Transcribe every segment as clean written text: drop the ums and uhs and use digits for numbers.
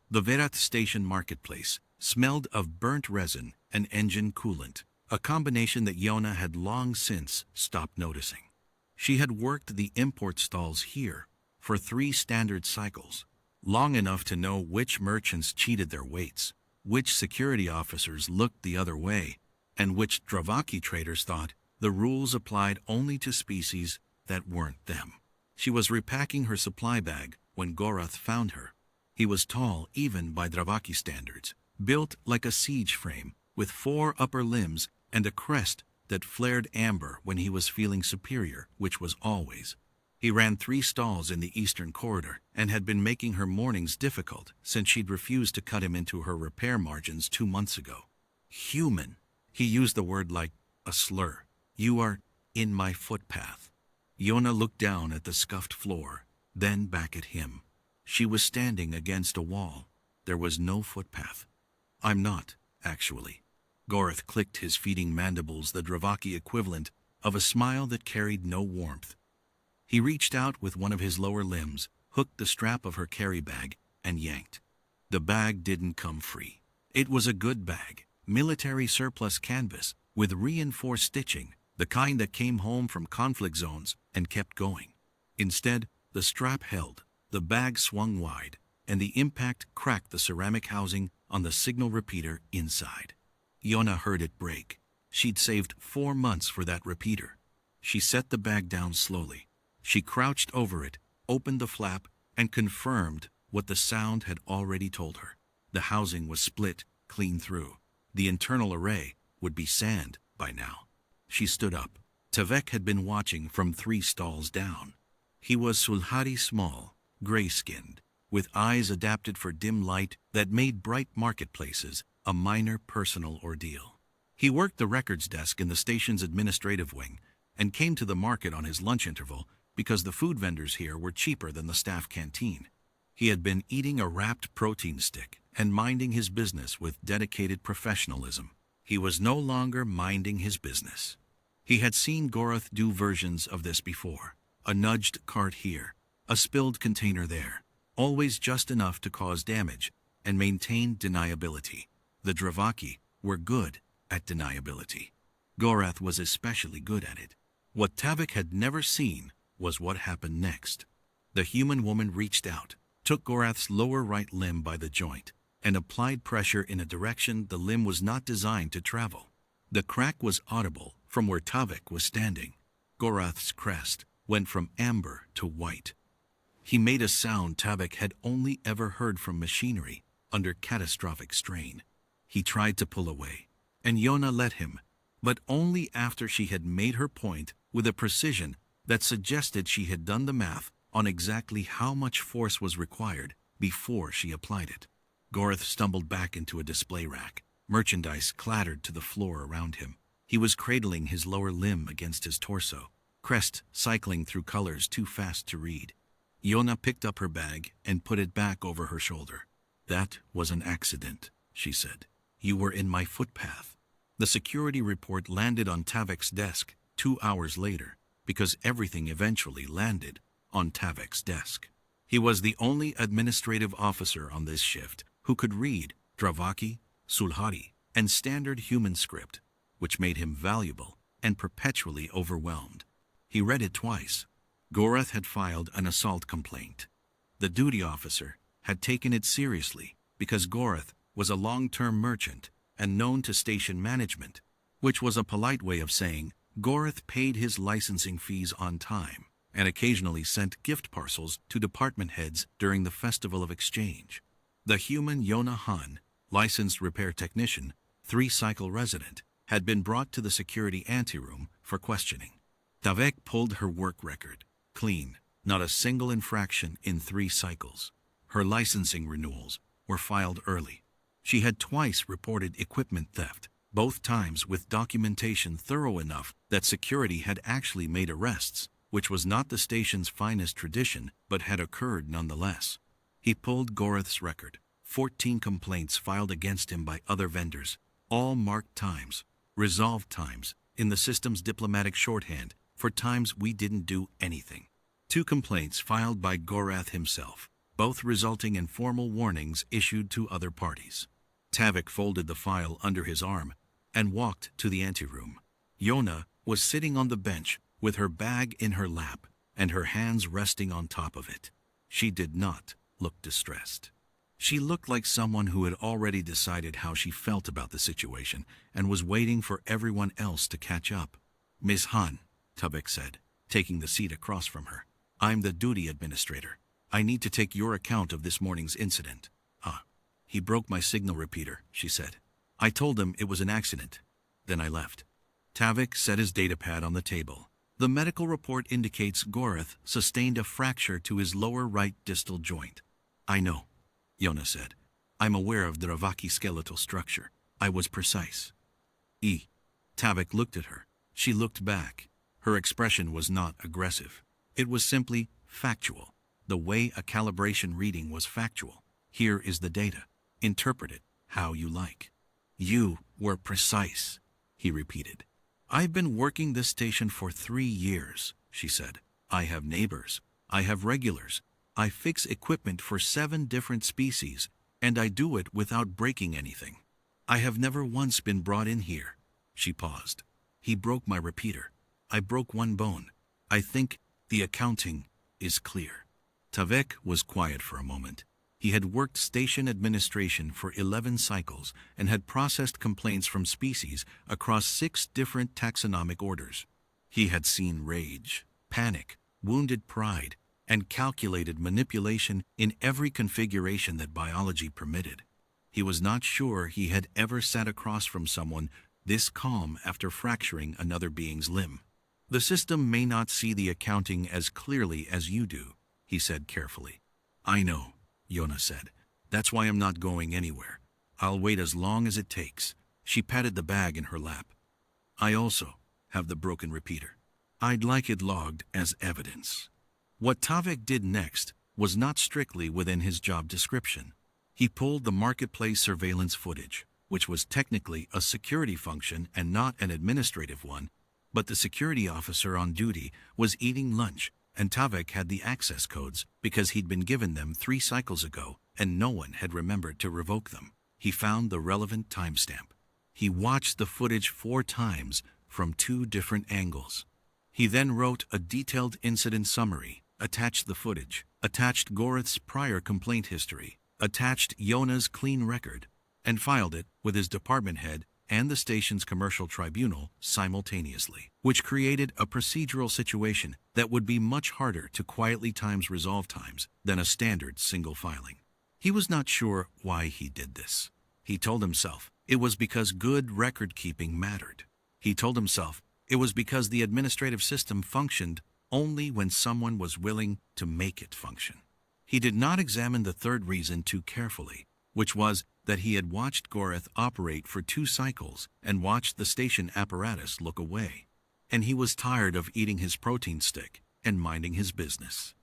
The Verat station marketplace smelled of burnt resin and engine coolant, a combination that Yona had long since stopped noticing. She had worked the import stalls here for 3 standard cycles, long enough to know which merchants cheated their weights, which security officers looked the other way, and which Dravaki traders thought the rules applied only to species that weren't them. She was repacking her supply bag when Gorath found her. He was tall even by Dravaki standards, built like a siege frame, with 4 upper limbs and a crest that flared amber when he was feeling superior, which was always. He ran 3 stalls in the eastern corridor and had been making her mornings difficult since she'd refused to cut him into her repair margins 2 months ago. Human. He used the word like a slur. You are in my footpath. Yona looked down at the scuffed floor, then back at him. She was standing against a wall. There was no footpath. I'm not, actually. Gorath clicked his feeding mandibles, the Dravaki equivalent of a smile that carried no warmth. He reached out with one of his lower limbs, hooked the strap of her carry bag, and yanked. The bag didn't come free. It was a good bag, military surplus canvas with reinforced stitching, the kind that came home from conflict zones and kept going. Instead, the strap held, the bag swung wide, and the impact cracked the ceramic housing on the signal repeater inside. Yona heard it break. She'd saved 4 months for that repeater. She set the bag down slowly. She crouched over it, opened the flap, and confirmed what the sound had already told her. The housing was split clean through. The internal array would be sand by now. She stood up. Tavek had been watching from 3 stalls down. He was Sulhari small, gray-skinned, with eyes adapted for dim light that made bright marketplaces a minor personal ordeal. He worked the records desk in the station's administrative wing and came to the market on his lunch interval because the food vendors here were cheaper than the staff canteen. He had been eating a wrapped protein stick and minding his business with dedicated professionalism. He was no longer minding his business. He had seen Gorath do versions of this before. A nudged cart here, a spilled container there, always just enough to cause damage and maintain deniability. The Dravaki were good at deniability. Gorath was especially good at it. What Tavik had never seen was what happened next. The human woman reached out, took Gorath's lower right limb by the joint, and applied pressure in a direction the limb was not designed to travel. The crack was audible from where Tavik was standing. Gorath's crest went from amber to white. He made a sound Tavik had only ever heard from machinery under catastrophic strain. He tried to pull away, and Yona let him, but only after she had made her point with a precision that suggested she had done the math on exactly how much force was required before she applied it. Gorath stumbled back into a display rack. Merchandise clattered to the floor around him. He was cradling his lower limb against his torso, crest cycling through colors too fast to read. Yona picked up her bag and put it back over her shoulder. That was an accident, she said. You were in my footpath. The security report landed on Tavik's desk 2 hours later, because everything eventually landed on Tavik's desk. He was the only administrative officer on this shift who could read Dravaki, Sulhari, and standard human script, which made him valuable and perpetually overwhelmed. He read it twice. Gorath had filed an assault complaint. The duty officer had taken it seriously because Gorath was a long-term merchant and known to station management, which was a polite way of saying Gorath paid his licensing fees on time and occasionally sent gift parcels to department heads during the Festival of Exchange. The human Yona Han, licensed repair technician, 3-cycle resident, had been brought to the security anteroom for questioning. Tavek pulled her work record, clean, not a single infraction in 3 cycles. Her licensing renewals were filed early. She had twice reported equipment theft, both times with documentation thorough enough that security had actually made arrests, which was not the station's finest tradition, but had occurred nonetheless. He pulled Gorath's record, 14 complaints filed against him by other vendors, all marked times, resolved times, in the system's diplomatic shorthand for times we didn't do anything. 2 complaints filed by Gorath himself, both resulting in formal warnings issued to other parties. Tavik folded the file under his arm and walked to the anteroom. Yona was sitting on the bench with her bag in her lap and her hands resting on top of it. She did not look distressed. She looked like someone who had already decided how she felt about the situation and was waiting for everyone else to catch up. "Miss Han," Tavik said, taking the seat across from her. "I'm the duty administrator. I need to take your account of this morning's incident." He broke my signal repeater," she said. "I told him it was an accident. Then I left." Tavik set his datapad on the table. "The medical report indicates Gorath sustained a fracture to his lower right distal joint." "I know," Yona said. "I'm aware of the Ravaki skeletal structure. I was precise." Tavik looked at her. She looked back. Her expression was not aggressive. It was simply factual. The way a calibration reading was factual. Here is the data. Interpret it how you like. "You were precise," he repeated. "I've been working this station for 3 years," she said. "I have neighbors. I have regulars. I fix equipment for 7 different species, and I do it without breaking anything. I have never once been brought in here." She paused. "He broke my repeater. I broke one bone. I think the accounting is clear." Tavik was quiet for a moment. He had worked station administration for 11 cycles and had processed complaints from species across 6 different taxonomic orders. He had seen rage, panic, wounded pride, and calculated manipulation in every configuration that biology permitted. He was not sure he had ever sat across from someone this calm after fracturing another being's limb. "The system may not see the accounting as clearly as you do," he said carefully. "I know," Yona said. "That's why I'm not going anywhere. I'll wait as long as it takes." She patted the bag in her lap. "I also have the broken repeater. I'd like it logged as evidence." What Tavik did next was not strictly within his job description. He pulled the marketplace surveillance footage, which was technically a security function and not an administrative one, but the security officer on duty was eating lunch, and Tavik had the access codes because he'd been given them 3 cycles ago and no one had remembered to revoke them. He found the relevant timestamp. He watched the footage 4 times from 2 different angles. He then wrote a detailed incident summary, attached the footage, attached Gorath's prior complaint history, attached Yona's clean record, and filed it with his department head and the station's commercial tribunal simultaneously, which created a procedural situation that would be much harder to quietly resolve times than a standard single filing. He was not sure why he did this. He told himself it was because good record-keeping mattered. He told himself it was because the administrative system functioned only when someone was willing to make it function. He did not examine the third reason too carefully, which was that he had watched Gorath operate for 2 cycles and watched the station apparatus look away. And he was tired of eating his protein stick and minding his business.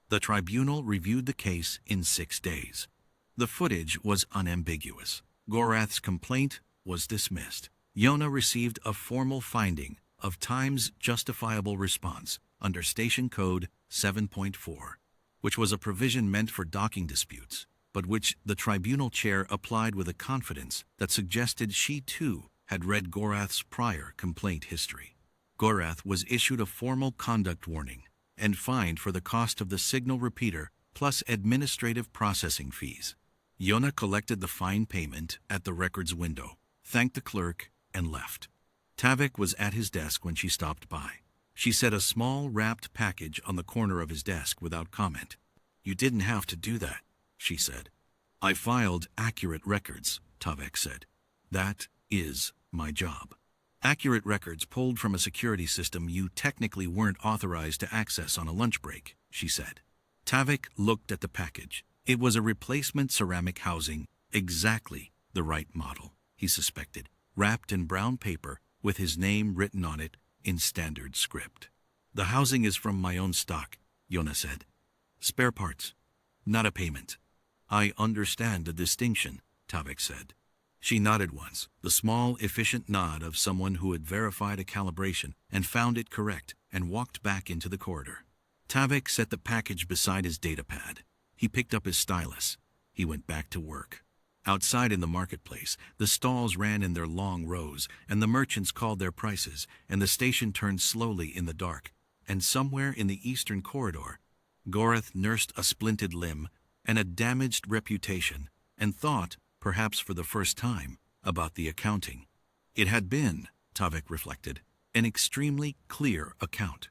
The tribunal reviewed the case in 6 days. The footage was unambiguous. Gorath's complaint was dismissed. Yona received a formal finding of time's justifiable response under Station Code 7.4, which was a provision meant for docking disputes, but which the tribunal chair applied with a confidence that suggested she too had read Gorath's prior complaint history. Gorath was issued a formal conduct warning and fined for the cost of the signal repeater plus administrative processing fees. Yona collected the fine payment at the records window, thanked the clerk, and left. Tavik was at his desk when she stopped by. She set a small wrapped package on the corner of his desk without comment. "You didn't have to do that," she said. "I filed accurate records," Tavik said. "That is my job." "Accurate records pulled from a security system you technically weren't authorized to access on a lunch break," she said. Tavik looked at the package. It was a replacement ceramic housing, exactly the right model, he suspected, wrapped in brown paper with his name written on it in standard script. "The housing is from my own stock," Yona said. "Spare parts, not a payment." "I understand the distinction," Tavik said. She nodded once, the small, efficient nod of someone who had verified a calibration and found it correct, and walked back into the corridor. Tavik set the package beside his datapad. He picked up his stylus. He went back to work. Outside in the marketplace, the stalls ran in their long rows, and the merchants called their prices, and the station turned slowly in the dark. And somewhere in the eastern corridor, Goreth nursed a splinted limb and a damaged reputation, and thought, perhaps for the first time, about the accounting. It had been, Tavik reflected, an extremely clear account.